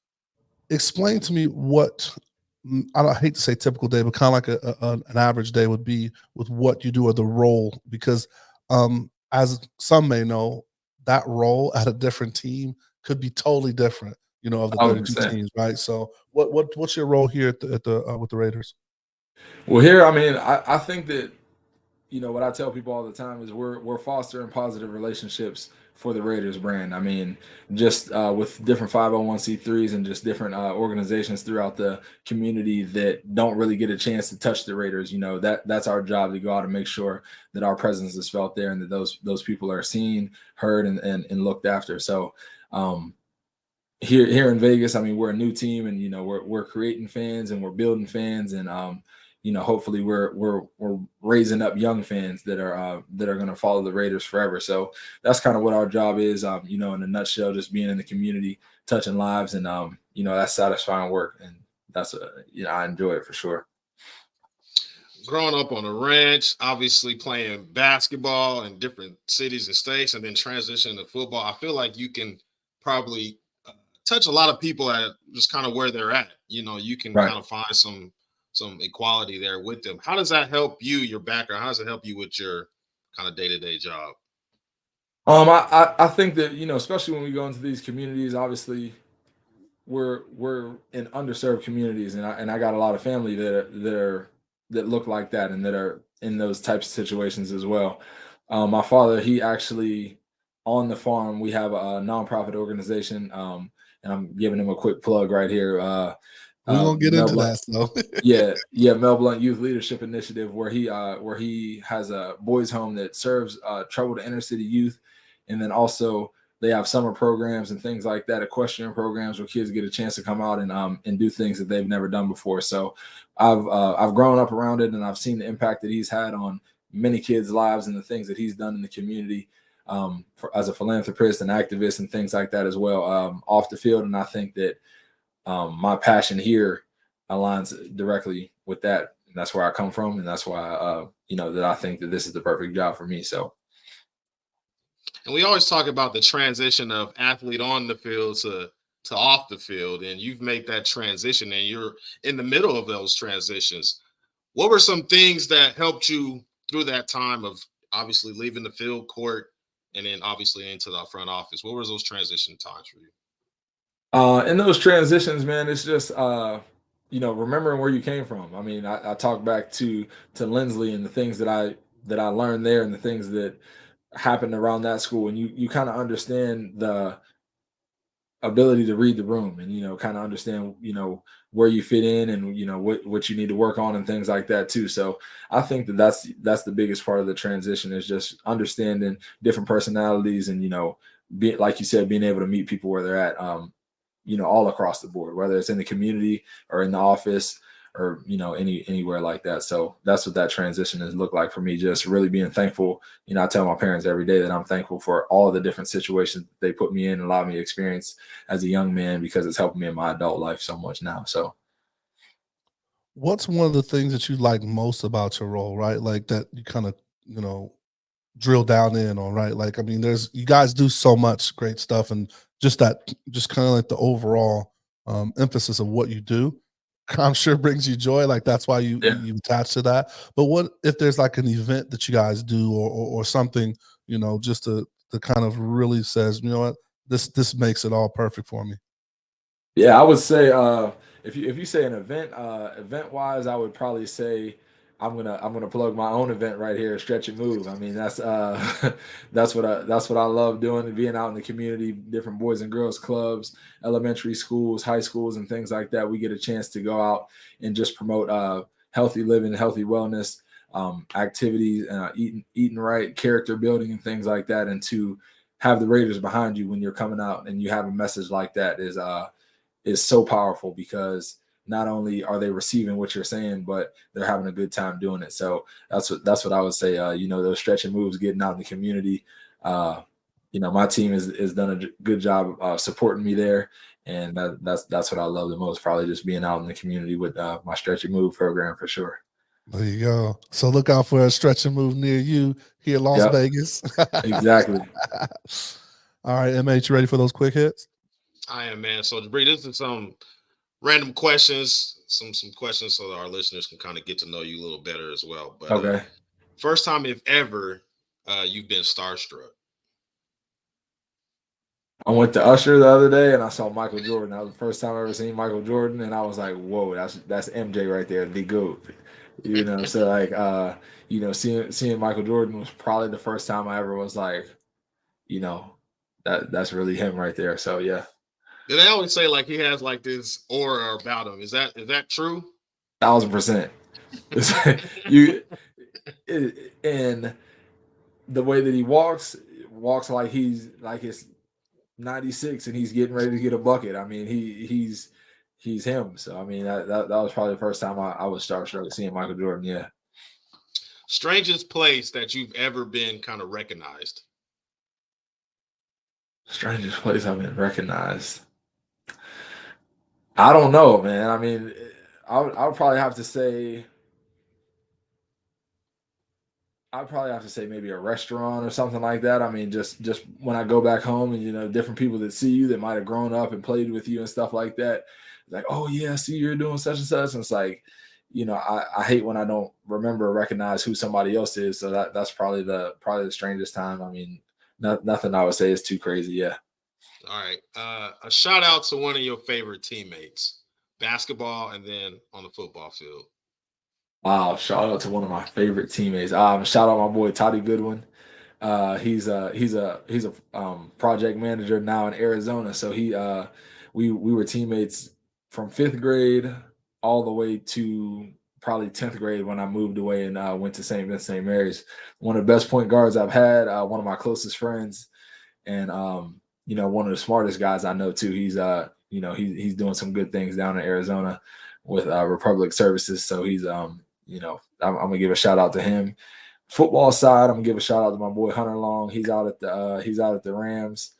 explain to me what I hate to say typical day, but kind of like an average day would be with what you do or the role, because as some may know, that role at a different team could be totally different, of the 32 100%. teams, right? So what's your role here at the with the Raiders? Well, here, I mean, I think that what I tell people all the time is we're fostering positive relationships for the Raiders brand. I mean, just with different 501(c)(3)s and just different organizations throughout the community that don't really get a chance to touch the Raiders. That's our job, to go out and make sure that our presence is felt there and that those people are seen, heard, and looked after. So um, here in Vegas, I mean, we're a new team, and we're creating fans and we're building fans, and hopefully we're raising up young fans that are going to follow the Raiders forever. So that's kind of what our job is. In a nutshell, just being in the community, touching lives, and that's satisfying work, and that's I enjoy it for sure. Growing up on a ranch, obviously playing basketball in different cities and states, and then transitioning to football, I feel like you can probably touch a lot of people at just kind of where they're at. You can Right. kind of find some equality there with them. How does that help you, your background? How does it help you with your kind of day-to-day job? I think that especially when we go into these communities, obviously we're in underserved communities, and I got a lot of family that look like that and that are in those types of situations as well. My father, he actually, on the farm, we have a nonprofit organization, and I'm giving him a quick plug right here. We're gonna get Mel into Blunt, that, so yeah, Mel Blunt Youth Leadership Initiative, where he has a boys' home that serves troubled inner city youth, and then also they have summer programs and things like that, equestrian programs where kids get a chance to come out and do things that they've never done before. So I've grown up around it, and I've seen the impact that he's had on many kids' lives and the things that he's done in the community, as a philanthropist and activist and things like that as well, off the field. And I think that my passion here aligns directly with that. And that's where I come from, and that's why that I think that this is the perfect job for me. So And we always talk about the transition of athlete on the field to off the field, and you've made that transition, and you're in the middle of those transitions. What were some things that helped you through that time of obviously leaving the field court and then obviously into the front office? What were those transition times for you? in those transitions, man, it's just remembering where you came from. I mean, I talk back to Lindsley and the things that I learned there and the things that happened around that school, and you kind of understand the ability to read the room, and kind of understand where you fit in, and what you need to work on and things like that too. So I think that that's the biggest part of the transition, is just understanding different personalities, and be like you said, being able to meet people where they're at, all across the board, whether it's in the community or in the office, or anywhere like that. So that's what that transition has looked like for me, just really being thankful. I tell my parents every day that I'm thankful for all the different situations they put me in and allowed me to experience as a young man, because it's helped me in my adult life so much now. So what's one of the things that you like most about your role, right? Like that you kind of, you know, drill down in on, right? Like, I mean, there's you guys do so much great stuff, and just kind of like the overall emphasis of what you do, I'm sure brings you joy. Like that's why yeah. you attach to that. But what if there's like an event that you guys do, or something, just to kind of really says, you know what, this makes it all perfect for me. Yeah, I would say if you say an event wise, I would probably say I'm gonna plug my own event right here, Stretch and Move. I mean, that's that's what I love doing, being out in the community, different boys and girls clubs, elementary schools, high schools, and things like that. We get a chance to go out and just promote healthy living, healthy wellness, activities, eating right, character building, and things like that. And to have the Raiders behind you when you're coming out and you have a message like that is so powerful, because not only are they receiving what you're saying, but they're having a good time doing it. So that's what I would say. Those Stretch and Moves, getting out in the community. My team has done a good job supporting me there, and that's what I love the most. Probably just being out in the community with my Stretch and Move program for sure. There you go. So look out for a Stretch and Move near you here in Las Yep. Vegas. Exactly. All right, MH, you ready for those quick hits? I am, man. So Jibri, this is some random questions, some questions so that our listeners can kind of get to know you a little better as well. But Okay. First time, if ever, you've been starstruck. I went to Usher the other day and I saw Michael Jordan. That was the first time I ever seen Michael Jordan, and I was like, "Whoa, that's MJ right there, the GOAT." So like, seeing Michael Jordan was probably the first time I ever was like, that's really him right there. So yeah, They always say like he has like this aura about him. Is that true? 1000%. And the way that he walks like it's 96 and he's getting ready to get a bucket. I mean, he's him. So I mean, that was probably the first time I was starstruck seeing Michael Jordan. Yeah. Strangest place that you've ever been kind of recognized? Strangest place I've been recognized. I don't know, man. I mean, I would probably have to say. I'd probably have to say maybe a restaurant or something like that. I mean, just when I go back home and different people that see you that might have grown up and played with you and stuff like that, like, oh yeah, I see you're doing such and such. And it's like, I hate when I don't remember or recognize who somebody else is. So that's probably the strangest time. I mean, nothing I would say is too crazy. Yeah. All right. A shout out to one of your favorite teammates, basketball and then on the football field. Wow, shout out to one of my favorite teammates. Shout out my boy Toddy Goodwin. He's a project manager now in Arizona. So we were teammates from 5th grade all the way to probably 10th grade when I moved away and went to St. Vincent St. Mary's. One of the best point guards I've had. One of my closest friends, and one of the smartest guys I know too. He's he's doing some good things down in Arizona with Republic Services. So he's I'm gonna give a shout out to him. Football side, I'm gonna give a shout out to my boy Hunter Long. He's out at the Rams,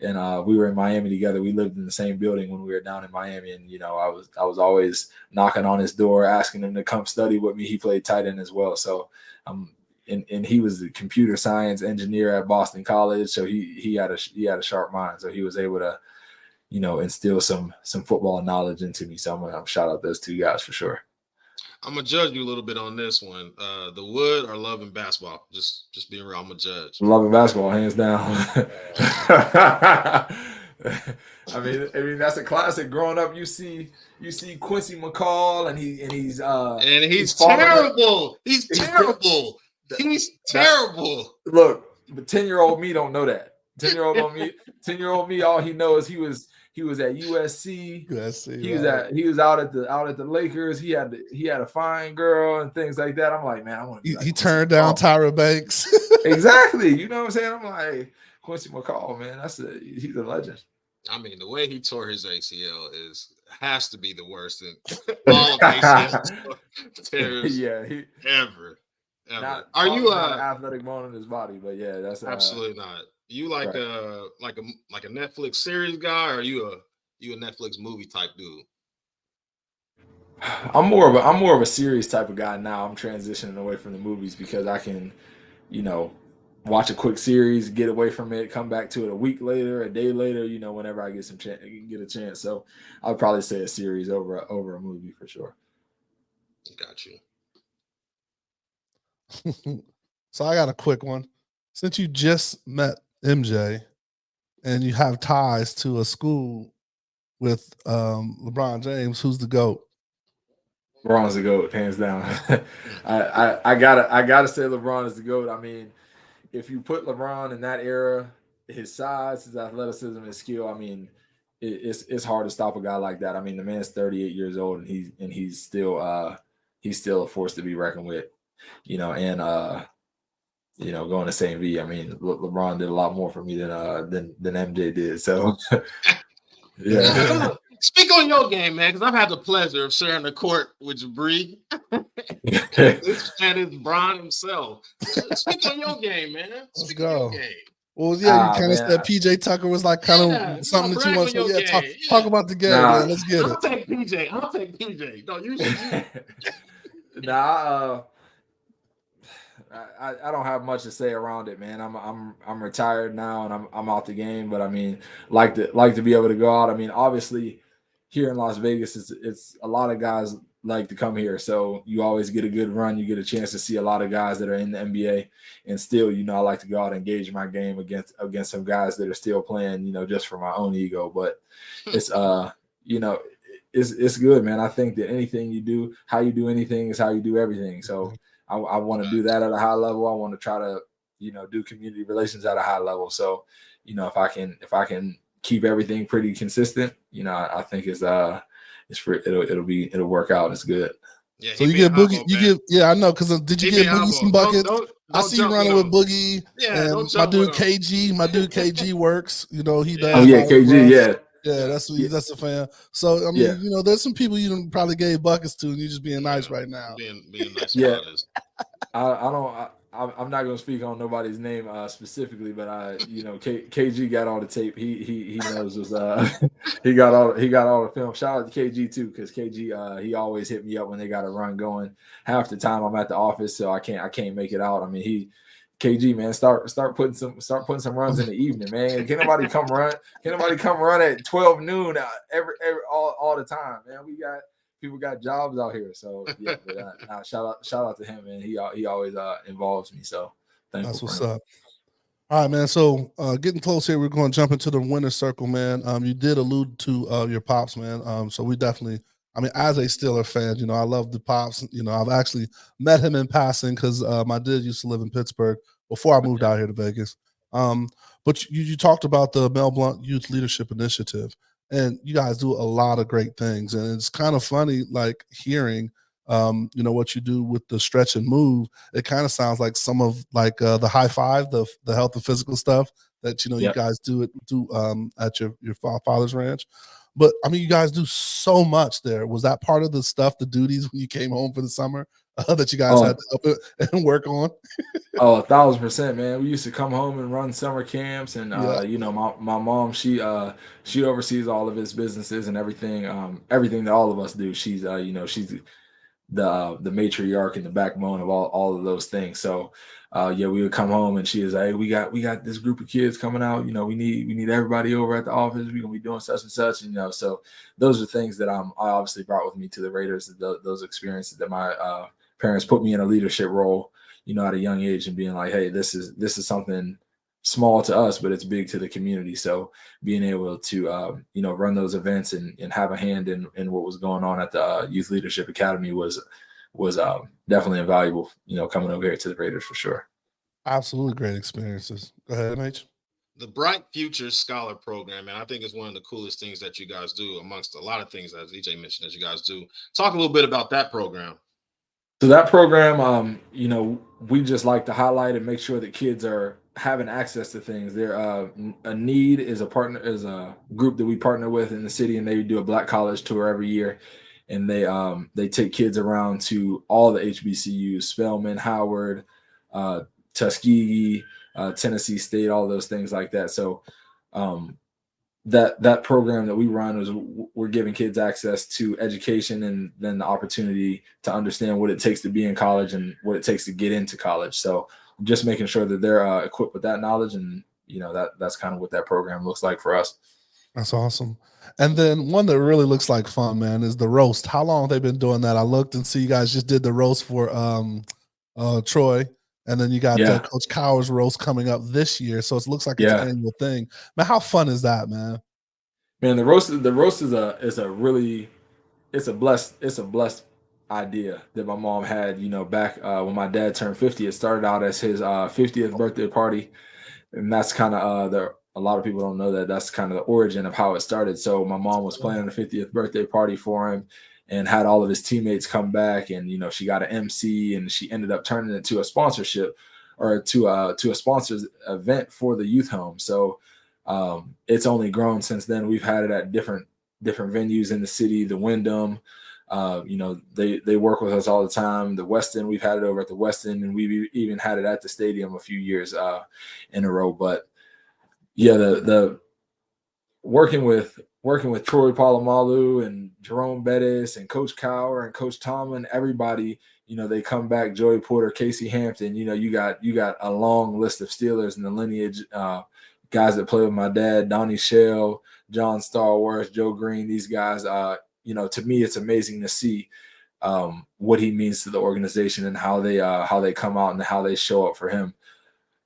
and we were in Miami together. We lived in the same building when we were down in Miami, and I was always knocking on his door, asking him to come study with me. He played tight end as well, so and he was a computer science engineer at Boston College, so he had a sharp mind, so he was able to instill some football knowledge into me. So I'm gonna shout out those two guys for sure. I'm gonna judge you a little bit on this one. The Wood or loving basketball? Just being real, I'm gonna judge. Loving basketball, hands down. I mean that's a classic. Growing up, you see Quincy McCall, and he's terrible. He's terrible. He's terrible. Look, but 10-year-old me don't know that. 10-year-old me, all he knows he was at USC. He was out at the Lakers. He had a fine girl and things like that. I'm like, man, I want to. He turned down Tyra Banks. Exactly. You know what I'm saying? I'm like, Quincy McCall, man, he's a legend. I mean, the way he tore his ACL has to be the worst in all of ACL tears ever. Are you an athletic bone in his body? But yeah, that's absolutely not. You like a Netflix series guy, or are you a Netflix movie type dude? I'm more of a series type of guy now. I'm transitioning away from the movies because I can, watch a quick series, get away from it, come back to it a week later, a day later, whenever I get a chance. So I'd probably say a series over a movie for sure. Got you. So I got a quick one. Since you just met MJ and you have ties to a school with LeBron James, who's the GOAT? LeBron's the GOAT, hands down. I gotta say LeBron is the GOAT. I mean, if you put LeBron in that era, his size, his athleticism, his skill, I mean, it's hard to stop a guy like that. I mean, the man's 38 years old and he's still a force to be reckoned with, going to St. V. I mean, LeBron did a lot more for me than MJ did. So yeah. Speak on your game, man, because I've had the pleasure of sharing the court with Jibri. This man is Bron himself. Speak on your game, man. Speak on your game. Well, yeah, you kind of said PJ Tucker was like kind of something that you want to say. Yeah, talk about the game, man. Let's get it. I'll take PJ. No, you should. I don't have much to say around it, man. I'm retired now and I'm out the game, but I mean, like to be able to go out. I mean, obviously here in Las Vegas, it's a lot of guys like to come here, so you always get a good run. You get a chance to see a lot of guys that are in the NBA, and still, I like to go out and engage my game against some guys that are still playing, just for my own ego. But it's it's good, man. I think that anything you do, how you do anything is how you do everything. So I want to do that at a high level. I want to try to, do community relations at a high level. So, if I can keep everything pretty consistent, I think it'll work out. It's good. Yeah, so you get Boogie, I know. Cause did you get Boogie some buckets? Don't I see you running with Boogie. Yeah, and my dude KG works. He does. Oh yeah, KG. Yeah. Yeah, that's a fan. So I mean, there's some people you probably gave buckets to, and you just being nice right now. Being nice. Yeah. I'm not gonna speak on nobody's name specifically, but KG got all the tape. He knows he got all the film. Shout out to KG too, because KG he always hit me up when they got a run going. Half the time I'm at the office, so I can't make it out. I mean KG, man, start putting some runs in the evening, man. Can nobody come run at 12 noon all the time, man. People got jobs out here, so yeah. But shout out to him, man. He always involves me, so thankful. That's what's up. All right, man. So getting close here, we're going to jump into the winner's circle, man. You did allude to your pops, man. So we definitely. I mean, as a Steeler fan, I love the pops. I've actually met him in passing because my dad used to live in Pittsburgh before I moved out here to Vegas. But you talked about the Mel Blount Youth Leadership Initiative, and you guys do a lot of great things. And it's kind of funny, like hearing, what you do with the stretch and move. It kind of sounds like some of the high five, the health and physical stuff that you guys do at your father's ranch. But I mean, you guys do so much there. Was that part of the stuff, the duties when you came home for the summer that you guys had to up and work on? 1,000%, man. We used to come home and run summer camps, and my mom, she oversees all of his businesses and everything that all of us do. She's she's the matriarch and the backbone of all of those things. So we would come home and she is like, hey, we got this group of kids coming out, we need everybody over at the office. We're gonna be doing such and such, so those are things that I obviously brought with me to the Raiders, those experiences that my parents put me in a leadership role, at a young age, and being like, hey, this is something small to us, but it's big to the community. So being able to run those events and have a hand in what was going on at the Youth Leadership Academy was definitely invaluable, coming over here to the Raiders for sure. Absolutely great experiences. Go ahead, MH. The Bright Futures Scholar Program, man, I think is one of the coolest things that you guys do amongst a lot of things, as EJ mentioned, that you guys do. Talk a little bit about that program. So that program, we just like to highlight and make sure that kids are having access to things. There, a Need is a group that we partner with in the city, and they do a Black college tour every year, and they take kids around to all the HBCUs, Spelman, Howard, Tuskegee, Tennessee State, all those things like that. So that program that we run is we're giving kids access to education, and then the opportunity to understand what it takes to be in college and what it takes to get into college. So just making sure that they're equipped with that knowledge, and that's kind of what that program looks like for us. That's awesome. And then one that really looks like fun, man, is the roast. How long have they been doing that? I looked and see you guys just did the roast for Troy, and then you got Coach Cowher's roast coming up this year. So it looks like it's an annual thing. Man, how fun is that, man? Man, the roast is a blessed idea that my mom had, back when my dad turned 50. It started out as his 50th birthday party, and that's kind of a lot of people don't know that that's kind of the origin of how it started. So my mom was planning a 50th birthday party for him and had all of his teammates come back, and she got an MC, and she ended up turning it to a sponsorship or to a sponsors event for the youth home. So it's only grown since then. We've had it at different venues in the city, the Wyndham. They work with us all the time. The Westin, we've had it over at the Westin, and we've even had it at the stadium a few years in a row. But yeah, the working with Troy Polamalu and Jerome Bettis and Coach Cowher and Coach Tomlin, everybody, they come back. Joey Porter, Casey Hampton. You got a long list of Steelers in the lineage. Guys that play with my dad, Donnie Shell, John Starworth, Joe Green. These guys, to me, it's amazing to see what he means to the organization and how they come out and how they show up for him.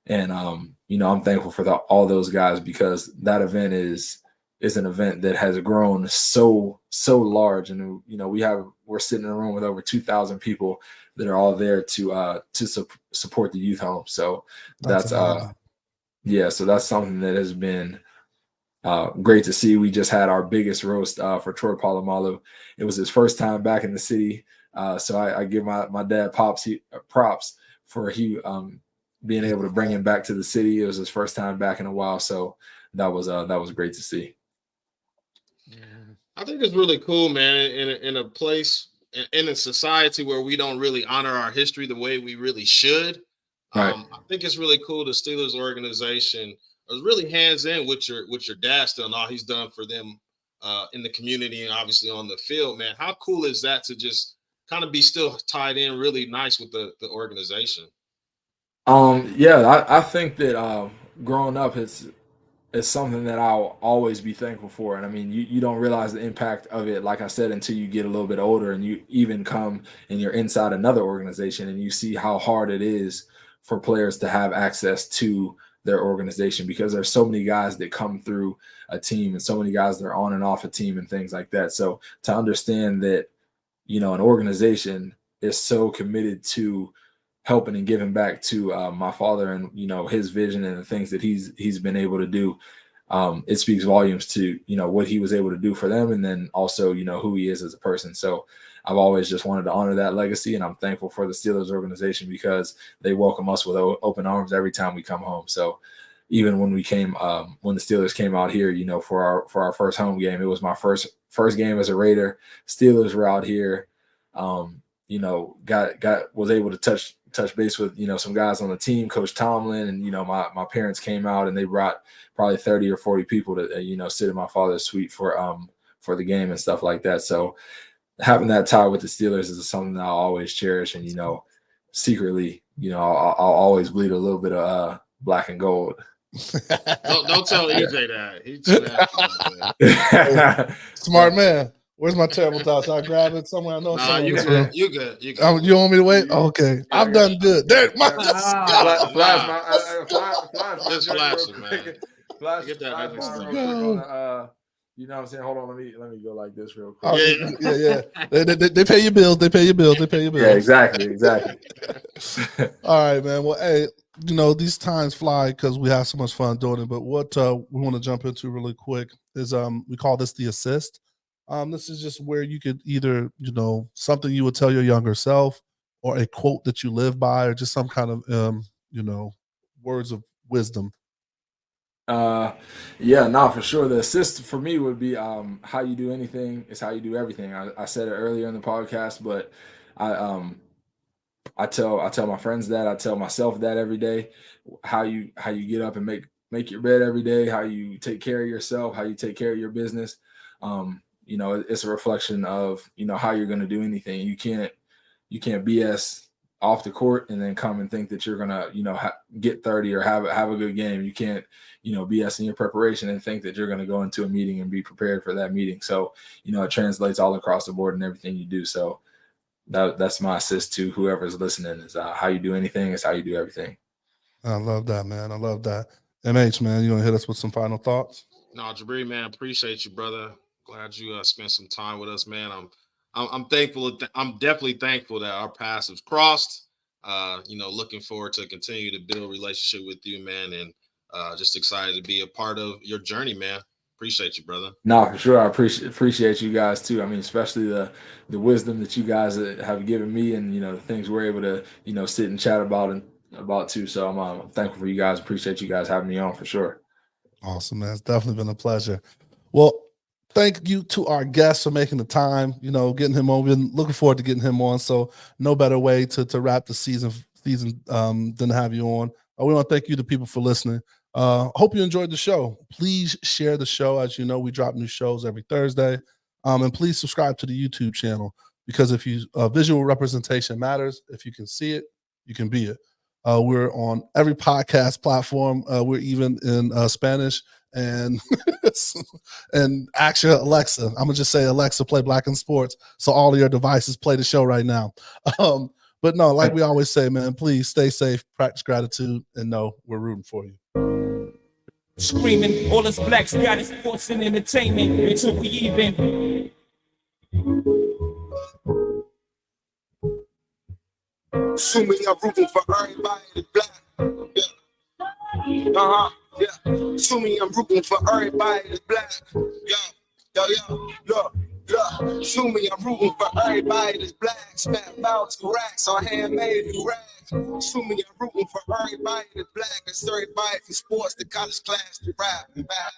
And I'm thankful for all those guys, because that event is an event that has grown so large. And we're sitting in a room with over 2,000 people that are all there to support the youth home. So that's so that's something that has been great to see. We just had our biggest roast for Troy Polamalu. It was his first time back in the city. So I give my dad props for being able to bring him back to the city. It was his first time back in a while. So that was great to see. I think it's really cool, man, in a place, in a society where we don't really honor our history the way we really should. Right. I think it's really cool. The Steelers organization was really hands in with your dad still, and all he's done for them in the community and obviously on the field, man. How cool is that to just kind of be still tied in really nice with the organization? I think that growing up, it's something that I'll always be thankful for. And I mean, you don't realize the impact of it, like I said, until you get a little bit older and you even come and you're inside another organization and you see how hard it is for players to have access to their organization, because there's so many guys that come through a team and so many guys that are on and off a team and things like that. So to understand that, an organization is so committed to helping and giving back to my father and his vision and the things that he's been able to do, it speaks volumes to what he was able to do for them, and then also who he is as a person. So I've always just wanted to honor that legacy, and I'm thankful for the Steelers organization because they welcome us with open arms every time we come home. So even when we came, when the Steelers came out here, for our first home game, it was my first game as a Raider. Steelers were out here. Was able to touch base with some guys on the team, Coach Tomlin, and my parents came out and they brought probably 30 or 40 people to sit in my father's suite for the game and stuff like that. So having that tie with the Steelers is something that I'll always cherish, and secretly I'll always bleed a little bit of black and gold. Don't tell EJ that. He's too happy. Smart man. Where's my terrible thoughts? I grab it somewhere. I know somewhere. You good. You good. You good. You want me to wait? Okay. I've done good. There, Just flashing, man. Get that. You know what I'm saying? Hold on, let me go like this real quick. Oh, yeah. They pay your bills. Yeah, exactly. All right, man. Well, hey, these times fly because we have so much fun doing it. But what we want to jump into really quick is we call this the assist. This is just where you could either, something you would tell your younger self, or a quote that you live by, or just some kind of words of wisdom. For sure. The assist for me would be how you do anything is how you do everything. I said it earlier in the podcast, but I tell my friends that, I tell myself that every day. How you get up and make your bed every day, how you take care of yourself, how you take care of your business. It's a reflection of how you're going to do anything. You can't BS off the court and then come and think that you're gonna get 30 or have a good game. You can't BS in your preparation and think that you're going to go into a meeting and be prepared for that meeting. So it translates all across the board in everything you do. So that's my assist to whoever's listening, is how you do anything is how you do everything. I love that, man. I love that. MH, man, you want to hit us with some final thoughts? No, Jibri, man, appreciate you, brother. Glad you spent some time with us, man. I'm I'm thankful. I'm definitely thankful that our paths have crossed. Looking forward to continue to build relationship with you, man, and just excited to be a part of your journey, man. Appreciate you, brother. No, for sure. I appreciate you guys too. I mean, especially the wisdom that you guys have given me, and the things we're able to sit and chat about too. So I'm thankful for you guys. Appreciate you guys having me on for sure. Awesome, man. It's definitely been a pleasure. Well, thank you to our guests for making the time, getting him on. We've been looking forward to getting him on. So no better way to wrap the season than to have you on. We want to thank you to people for listening. Hope you enjoyed the show. Please share the show. As you know, we drop new shows every Thursday. And please subscribe to the YouTube channel, because if you visual representation matters. If you can see it, you can be it. We're on every podcast platform. We're even in Spanish and and actually Alexa. I'm gonna just say, Alexa, play Black in Sports, so all of your devices play the show right now. But no, like we always say, man, please stay safe, practice gratitude, and know we're rooting for you. Screaming, all us blacks got is sports and entertainment until we even. Assuming I'm rooting for everybody that's black. Yeah. Yeah. Assuming I'm rooting for everybody that's black. Yeah. Look. Assuming I'm rooting for everybody that's black. Spent about 2 racks on handmade new rags. Assuming I'm rooting for everybody that's black. It's everybody from sports to college class to rap and back.